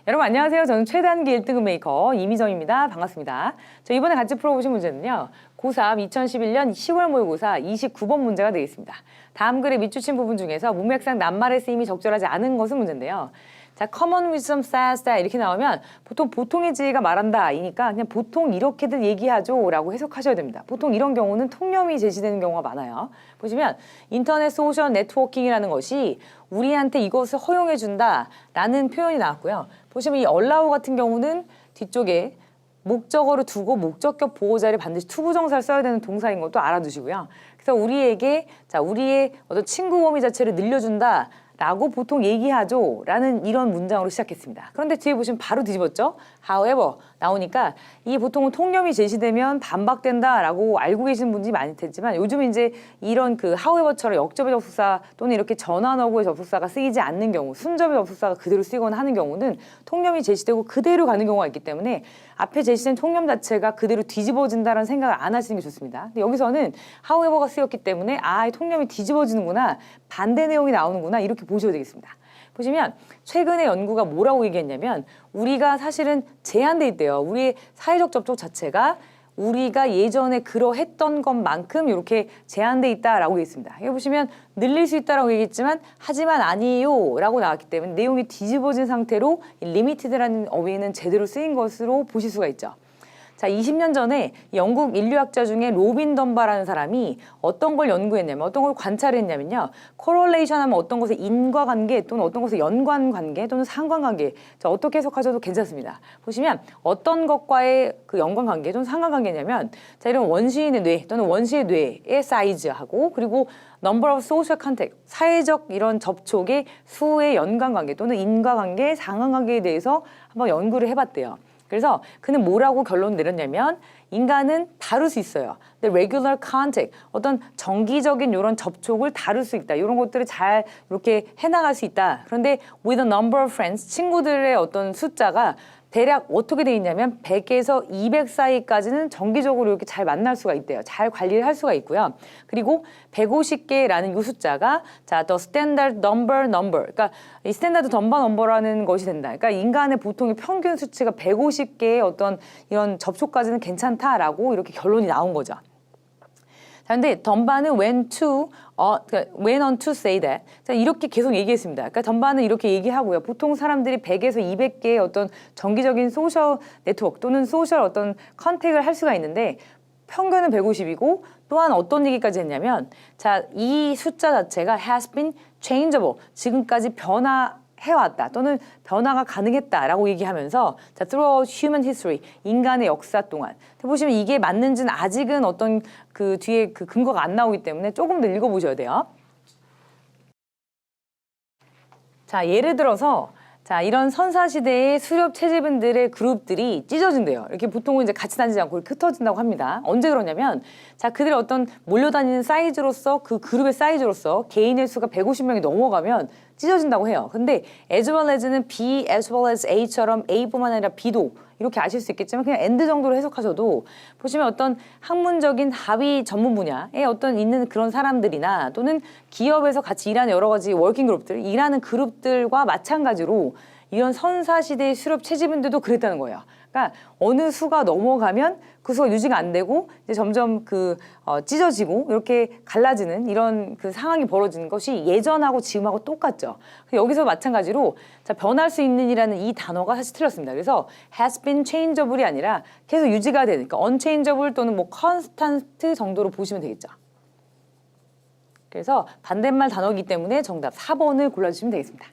여러분 안녕하세요. 저는 최단기 1등급 메이커 이미정입니다. 반갑습니다. 저 이번에 같이 풀어보신 문제는요. 고3 2011년 10월 모의고사 29번 문제가 되겠습니다. 다음 글의 밑줄친 부분 중에서 문맥상 낱말의 쓰임이 적절하지 않은 것은 문제인데요. 자, common wisdom says that 이렇게 나오면 보통의 지혜가 말한다 이니까 그냥 보통 이렇게들 얘기하죠 라고 해석하셔야 됩니다. 보통 이런 경우는 통념이 제시되는 경우가 많아요. 보시면 인터넷 소셜 네트워킹이라는 것이 우리한테 이것을 허용해 준다 라는 표현이 나왔고요. 보시면 이 allow 같은 경우는 뒤쪽에 목적어를 두고 목적격 보호자를 반드시 투부정사를 써야 되는 동사인 것도 알아두시고요. 그래서 우리에게 우리의 어떤 친구 범위 자체를 늘려준다 라고 보통 얘기하죠 라는 이런 문장으로 시작했습니다. 그런데 뒤에 보시면 바로 뒤집었죠. however 나오니까 이 보통은 통념이 제시되면 반박된다 라고 알고 계신 분들이 많이 됐지만 요즘 이제 이런 그 however처럼 역접의 접속사 또는 이렇게 전환어구의 접속사가 쓰이지 않는 경우 순접의 접속사가 그대로 쓰이거나 하는 경우는 통념이 제시되고 그대로 가는 경우가 있기 때문에 앞에 제시된 통념 자체가 그대로 뒤집어진다는 생각을 안 하시는 게 좋습니다. 근데 여기서는 however가 쓰였기 때문에 이 통념이 뒤집어지는구나 반대 내용이 나오는구나 이렇게 보셔야 되겠습니다. 보시면 최근에 연구가 뭐라고 얘기했냐면 우리가 사실은 제한돼 있대요. 우리의 사회적 접촉 자체가 우리가 예전에 그러했던 것만큼 이렇게 제한돼 있다라고 얘기했습니다. 여기 보시면 늘릴 수 있다라고 얘기했지만 하지만 아니에요 라고 나왔기 때문에 내용이 뒤집어진 상태로 limited라는 어휘는 제대로 쓰인 것으로 보실 수가 있죠. 자, 20년 전에 영국 인류학자 중에 로빈 덤바라는 사람이 어떤 걸 연구했냐면 어떤 걸 관찰했냐면요. correlation 하면 어떤 것의 인과관계 또는 어떤 것의 연관관계 또는 상관관계. 자, 어떻게 해석하셔도 괜찮습니다. 보시면 어떤 것과의 그 연관관계 또는 상관관계냐면 자, 이런 원시인의 뇌 또는 원시의 뇌의 사이즈하고 그리고 number of social contact, 사회적 이런 접촉의 수의 연관관계 또는 인과관계, 상관관계에 대해서 한번 연구를 해봤대요. 그래서 그는 뭐라고 결론 내렸냐면 인간은 다룰 수 있어요. 근데 regular contact, 어떤 정기적인 이런 접촉을 다룰 수 있다. 이런 것들을 잘 이렇게 해나갈 수 있다. 그런데 with a number of friends, 친구들의 어떤 숫자가 대략 어떻게 돼 있냐면 100에서 200 사이까지는 정기적으로 이렇게 잘 만날 수가 있대요. 잘 관리를 할 수가 있고요. 그리고 150개라는 이 숫자가 the standard number. 그러니까 이 스탠다드 넘버라는 것이 된다. 그러니까 인간의 보통의 평균 수치가 150개의 어떤 이런 접촉까지는 괜찮다라고 이렇게 결론이 나온 거죠. 자, 근데 덤바는 when on to say that. 자, 이렇게 계속 얘기했습니다. 그러니까 덤바는 이렇게 얘기하고요. 보통 사람들이 100에서 200개의 어떤 정기적인 소셜 네트워크 또는 소셜 어떤 컨택을 할 수가 있는데 평균은 150이고 또한 어떤 얘기까지 했냐면 자, 이 숫자 자체가 has been changeable. 지금까지 해왔다 또는 변화가 가능했다라고 얘기하면서 자, throughout human history, 인간의 역사 동안 보시면 이게 맞는지는 아직은 어떤 그 뒤에 그 근거가 안 나오기 때문에 조금 더 읽어보셔야 돼요. 자, 예를 들어서 자, 이런 선사시대의 수렵 채집인들의 그룹들이 찢어진대요. 이렇게 보통은 이제 같이 다니지 않고 이렇게 흩어진다고 합니다. 언제 그러냐면 자, 그들의 어떤 몰려다니는 사이즈로서 그 그룹의 사이즈로서 개인의 수가 150명이 넘어가면 찢어진다고 해요. 근데 as well as는 B as well as A처럼 A뿐만 아니라 B도 이렇게 아실 수 있겠지만 그냥 and 정도로 해석하셔도 보시면 어떤 학문적인 합의 전문 분야에 어떤 있는 그런 사람들이나 또는 기업에서 같이 일하는 여러 가지 워킹 그룹들, 일하는 그룹들과 마찬가지로 이런 선사시대의 수렵 채집인들도 그랬다는 거예요. 그러니까 어느 수가 넘어가면 그 수가 유지가 안 되고 이제 점점 찢어지고 이렇게 갈라지는 이런 그 상황이 벌어지는 것이 예전하고 지금하고 똑같죠. 여기서 마찬가지로 자, 변할 수 있는이라는 이 단어가 사실 틀렸습니다. 그래서 has been changeable이 아니라 계속 유지가 되니까 unchangeable 또는 뭐 constant 정도로 보시면 되겠죠. 그래서 반대말 단어이기 때문에 정답 4번을 골라주시면 되겠습니다.